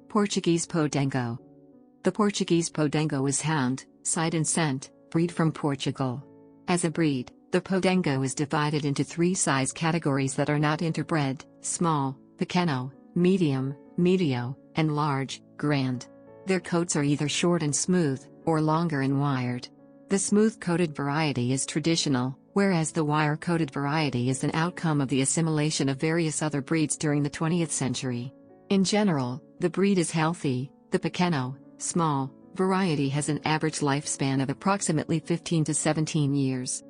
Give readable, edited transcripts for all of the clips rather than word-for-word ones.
Portuguese Podengo. The Portuguese Podengo is hound, sight and scent, breed from Portugal. As a breed, the Podengo is divided into three size categories that are not interbred: small, Pequeno, medium, Médio, and large, Grande. Their coats are either short and smooth, or longer and wired. The smooth-coated variety is traditional, whereas the wire-coated variety is an outcome of the assimilation of various other breeds during the 20th century. In general, the breed is healthy. The Pequeno, small, variety has an average lifespan of approximately 15 to 17 years.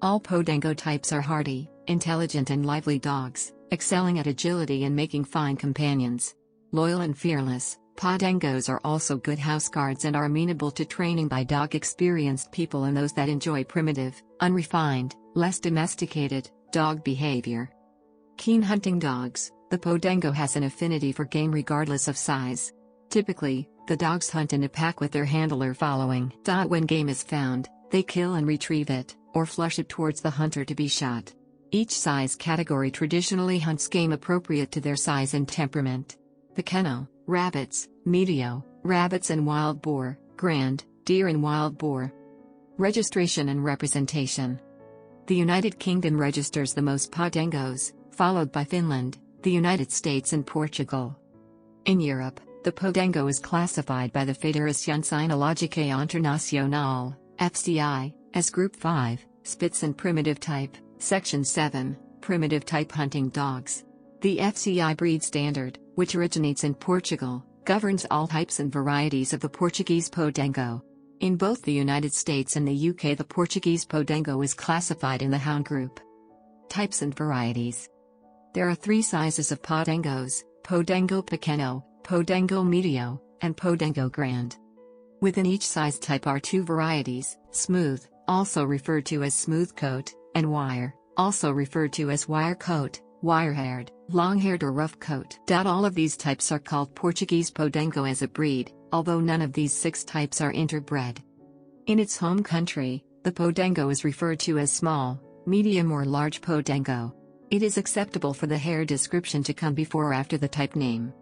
All Podengo types are hardy, intelligent and lively dogs, excelling at agility and making fine companions. Loyal and fearless, Podengos are also good house guards and are amenable to training by dog-experienced people and those that enjoy primitive, unrefined, less domesticated, dog behavior. Keen hunting dogs, the Podengo has an affinity for game regardless of size. Typically, the dogs hunt in a pack with their handler following. When game is found, they kill and retrieve it, or flush it towards the hunter to be shot. Each size category traditionally hunts game appropriate to their size and temperament. Pequeno, rabbits; Médio, rabbits and wild boar; Grande, deer and wild boar. Registration and representation. The United Kingdom registers the most Podengos, followed by Finland, the United States and Portugal. In Europe, the Podengo is classified by the Fédération Cynologique Internationale, FCI, as Group 5, Spitz and Primitive Type, Section 7, Primitive Type Hunting Dogs. The FCI breed standard, which originates in Portugal, governs all types and varieties of the Portuguese Podengo. In both the United States and the UK, the Portuguese Podengo is classified in the hound group. Types and varieties. There are three sizes of Podengos: Podengo Pequeno, Podengo Médio, and Podengo Grande. Within each size type are two varieties: smooth, also referred to as smooth coat, and wire, also referred to as wire coat, wire-haired, long-haired or rough coat. All of these types are called Portuguese Podengo as a breed, although none of these 6 types are interbred. In its home country, the Podengo is referred to as small, medium or large Podengo. It is acceptable for the hair description to come before or after the type name.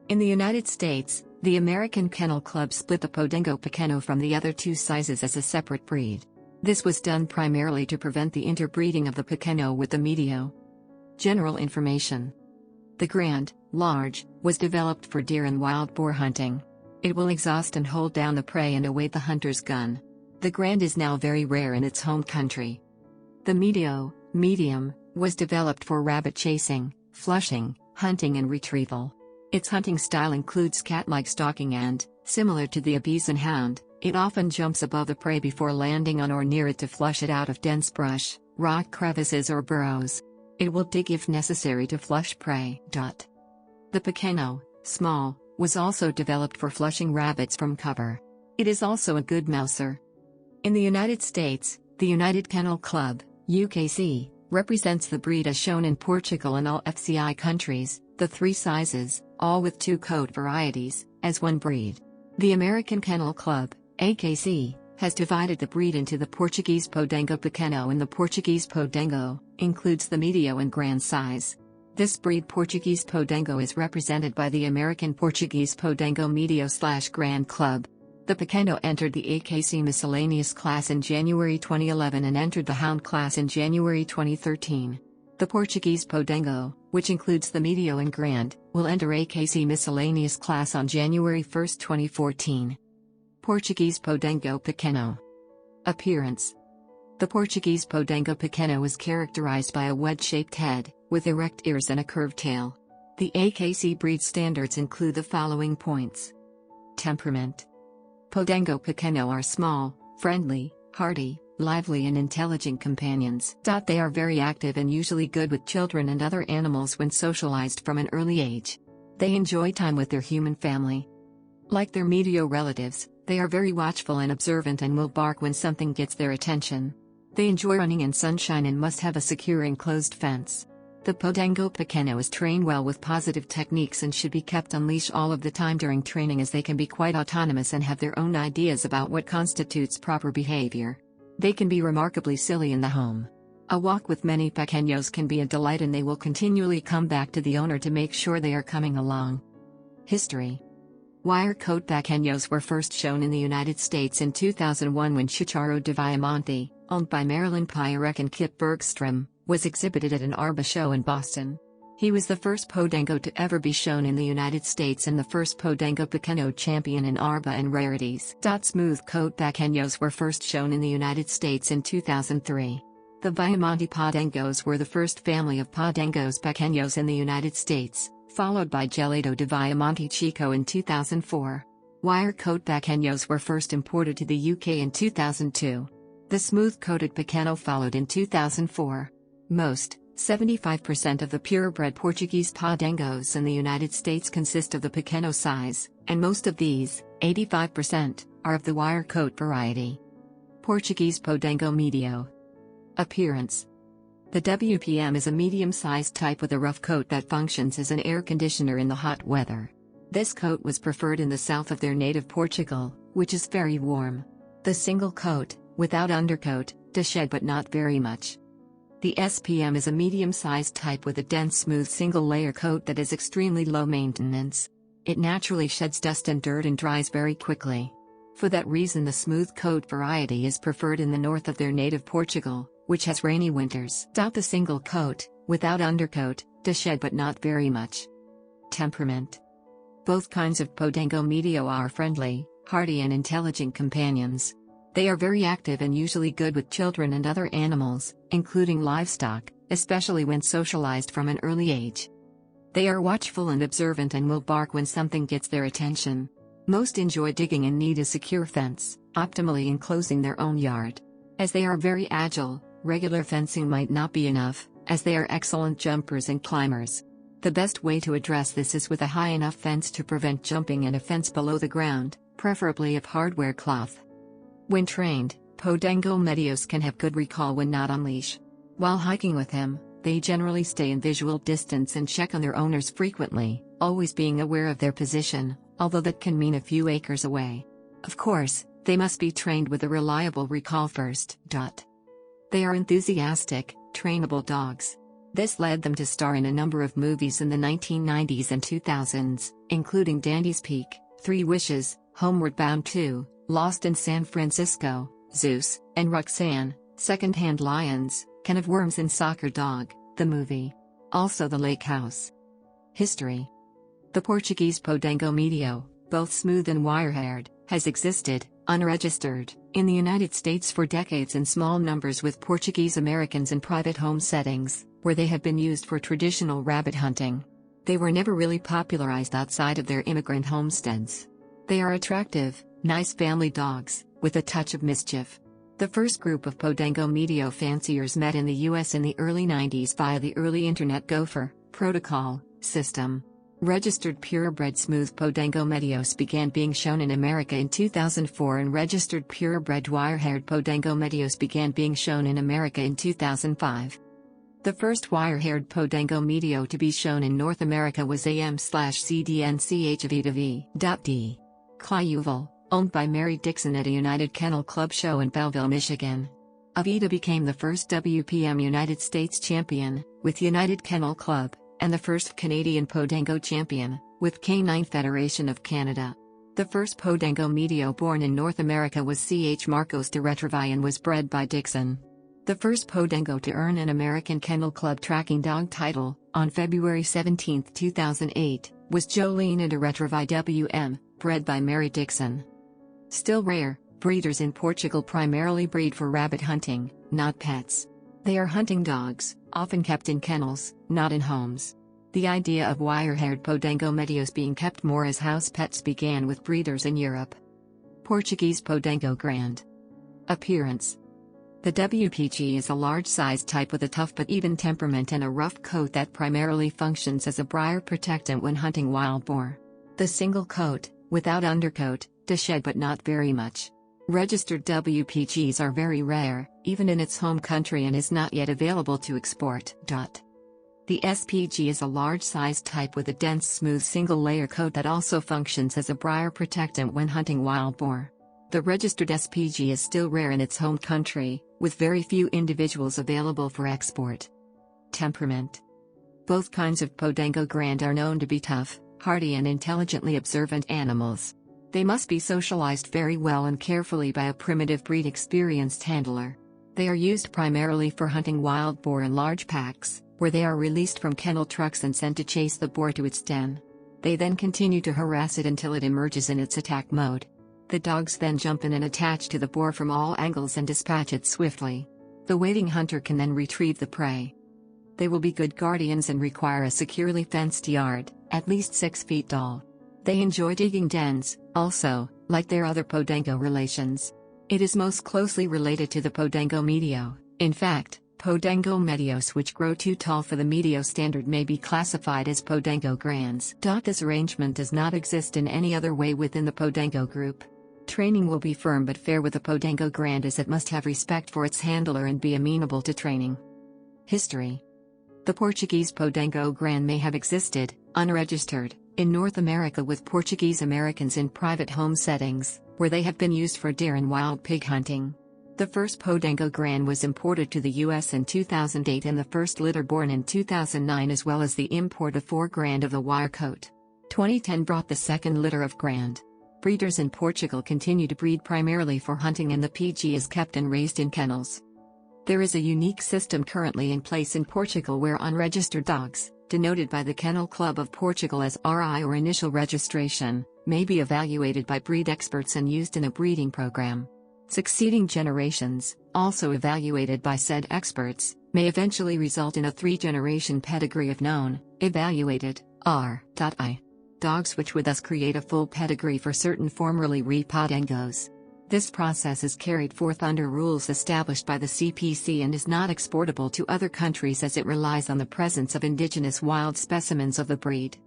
In the United States, the American Kennel Club split the Podengo Pequeno from the other 2 sizes as a separate breed. This was done primarily to prevent the interbreeding of the Pequeno with the Médio. General information. The Grande, large, was developed for deer and wild boar hunting. It will exhaust and hold down the prey and await the hunter's gun. The Grande is now very rare in its home country. The Médio, medium, was developed for rabbit chasing, flushing, hunting and retrieval. Its hunting style includes cat-like stalking and, similar to the Ibizan hound, it often jumps above the prey before landing on or near it to flush it out of dense brush, rock crevices or burrows. It will dig if necessary to flush prey. The Pequeno, small, was also developed for flushing rabbits from cover. It is also a good mouser. In the United States, the United Kennel Club, UKC, represents the breed as shown in Portugal and all FCI countries, the 3 sizes, all with 2 coat varieties, as one breed. The American Kennel Club, AKC, has divided the breed into the Portuguese Podengo Pequeno and the Portuguese Podengo, includes the Médio and Grande size. This breed Portuguese Podengo is represented by the American Portuguese Podengo Médio/Grande Club. The Pequeno entered the AKC miscellaneous class in January 2011 and entered the hound class in January 2013. The Portuguese Podengo, which includes the Médio and Grande, will enter AKC miscellaneous class on January 1, 2014. Portuguese Podengo Pequeno. Appearance. The Portuguese Podengo Pequeno is characterized by a wedge-shaped head, with erect ears and a curved tail. The AKC breed standards include the following points. Temperament. Podengo Pequeno are small, friendly, hardy, lively and intelligent companions. They are very active and usually good with children and other animals when socialized from an early age. They enjoy time with their human family. Like their Médio relatives, they are very watchful and observant and will bark when something gets their attention. They enjoy running in sunshine and must have a secure enclosed fence. The Podengo Pequeno is trained well with positive techniques and should be kept on leash all of the time during training, as they can be quite autonomous and have their own ideas about what constitutes proper behavior. They can be remarkably silly in the home. A walk with many Pequenos can be a delight, and they will continually come back to the owner to make sure they are coming along. History. Wire coat Pequenos were first shown in the United States in 2001 when Chicharo de Viamonte, owned by Marilyn Pyrek and Kip Bergstrom, was exhibited at an ARBA show in Boston. He was the first Podengo to ever be shown in the United States and the first Podengo Pequeno champion in ARBA and rarities. Smooth coat Pequenos were first shown in the United States in 2003. The Viamonte Podengos were the first family of Podengos Pequenos in the United States, followed by Gelado de Viamonte Chico in 2004. Wire coat Pequenos were first imported to the UK in 2002. The smooth-coated Pequeno followed in 2004. Most, 75% of the purebred Portuguese Podengos in the United States consist of the Pequeno size, and most of these, 85%, are of the wire coat variety. Portuguesepodengo Médio. Appearance. The WPM is a medium-sized type with a rough coat that functions as an air conditioner in the hot weather. This coat was preferred in the south of their native Portugal, which is very warm. The single coat, without undercoat, does shed but not very much. The SPM is a medium-sized type with a dense smooth single-layer coat that is extremely low maintenance. It naturally sheds dust and dirt and dries very quickly. For that reason the smooth coat variety is preferred in the north of their native Portugal, which has rainy winters. The single coat, without undercoat, does shed but not very much. Temperament. Both kinds of Podengo Médio are friendly, hardy and intelligent companions. They are very active and usually good with children and other animals, including livestock, especially when socialized from an early age. They are watchful and observant and will bark when something gets their attention. Most enjoy digging and need a secure fence, optimally enclosing their own yard. As they are very agile, regular fencing might not be enough, as they are excellent jumpers and climbers. The best way to address this is with a high enough fence to prevent jumping and a fence below the ground, preferably of hardware cloth. When trained, Podengo Médios can have good recall when not on leash. While hiking with him, they generally stay in visual distance and check on their owners frequently, always being aware of their position, although that can mean a few acres away. Of course, they must be trained with a reliable recall first. They are enthusiastic, trainable dogs. This led them to star in a number of movies in the 1990s and 2000s, including Dandy's Peak, Three Wishes, Homeward Bound 2, Lost in San Francisco, Zeus, and Roxanne, Second-Hand Lions, Can of Worms and Soccer Dog, the movie. Also The Lake House. History. The Portuguesepodengo Médio, both smooth and wire-haired, has existed, unregistered, in the United States for decades in small numbers with Portuguese Americans in private home settings, where they have been used for traditional rabbit hunting. They were never really popularized outside of their immigrant homesteads. They are attractive, nice family dogs, with a touch of mischief. The first group of Podengo Médio fanciers met in the US in the early 90s via the early Internet Gopher protocol system. Registered purebred smooth Podengo Médios began being shown in America in 2004 and registered purebred wire-haired Podengo Médios began being shown in America in 2005. The first wire-haired Podengo Médio to be shown in North America was AM/CDNCH-V-D. Clyuval, owned by Mary Dixon at a United Kennel Club show in Belleville, Michigan. Avita became the first WPM United States champion, with United Kennel Club, and the first Canadian Podengo champion, with Canine Federation of Canada. The first Podengo Médio born in North America was C.H. Marcos de Retrovalle and was bred by Dixon. The first Podengo to earn an American Kennel Club tracking dog title, on February 17, 2008, was Jolene de Retrovalle WM, bred by Mary Dixon. Still rare, breeders in Portugal primarily breed for rabbit hunting, not pets. They are hunting dogs, often kept in kennels, not in homes. The idea of wire-haired Podengo Médios being kept more as house pets began with breeders in Europe. Portuguesepodengo Grande. Appearance. The WPG is a large-sized type with a tough but even temperament and a rough coat that primarily functions as a briar protectant when hunting wild boar. The single coat, without undercoat, does shed but not very much. Registered WPGs are very rare, even in its home country, and is not yet available to export. The SPG is a large-sized type with a dense smooth single-layer coat that also functions as a briar protectant when hunting wild boar. The registered SPG is still rare in its home country, with very few individuals available for export. Temperament. Both kinds of Podengo Grande are known to be tough, hardy and intelligently observant animals. They must be socialized very well and carefully by a primitive breed experienced handler. They are used primarily for hunting wild boar in large packs, where they are released from kennel trucks and sent to chase the boar to its den. They then continue to harass it until it emerges in its attack mode. The dogs then jump in and attach to the boar from all angles and dispatch it swiftly. The waiting hunter can then retrieve the prey. They will be good guardians and require a securely fenced yard, at least 6 feet tall. They enjoy digging dens, also, like their other Podengo relations. It is most closely related to the Podengo Médio. In fact, Podengo Médios which grow too tall for the Médio standard may be classified as Podengo Grandes. This arrangement does not exist in any other way within the Podengo group. Training will be firm but fair with the Podengo Grande as it must have respect for its handler and be amenable to training. History. The Portuguese Podengo Grande may have existed, unregistered, in North America with Portuguese Americans in private home settings, where they have been used for deer and wild pig hunting. The first Podengo Grande was imported to the US in 2008 and the first litter born in 2009 as well as the import of 4 Grande of the wire coat. 2010 brought the second litter of Grande. Breeders in Portugal continue to breed primarily for hunting and the PG is kept and raised in kennels. There is a unique system currently in place in Portugal where unregistered dogs, denoted by the Kennel Club of Portugal as RI or initial registration, may be evaluated by breed experts and used in a breeding program. Succeeding generations, also evaluated by said experts, may eventually result in a 3-generation pedigree of known, evaluated, R.I. dogs which would thus create a full pedigree for certain formerly Podengos. This process is carried forth under rules established by the CPC and is not exportable to other countries as it relies on the presence of indigenous wild specimens of the breed.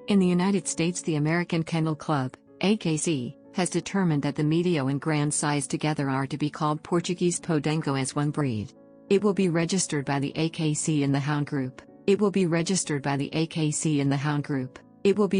In the United States, the American Kennel Club, AKC, has determined that the Médio and Grande size together are to be called Portuguese Podengo as one breed. It will be registered by the AKC in the hound group. It will be registered by the AKC in the hound group. It will be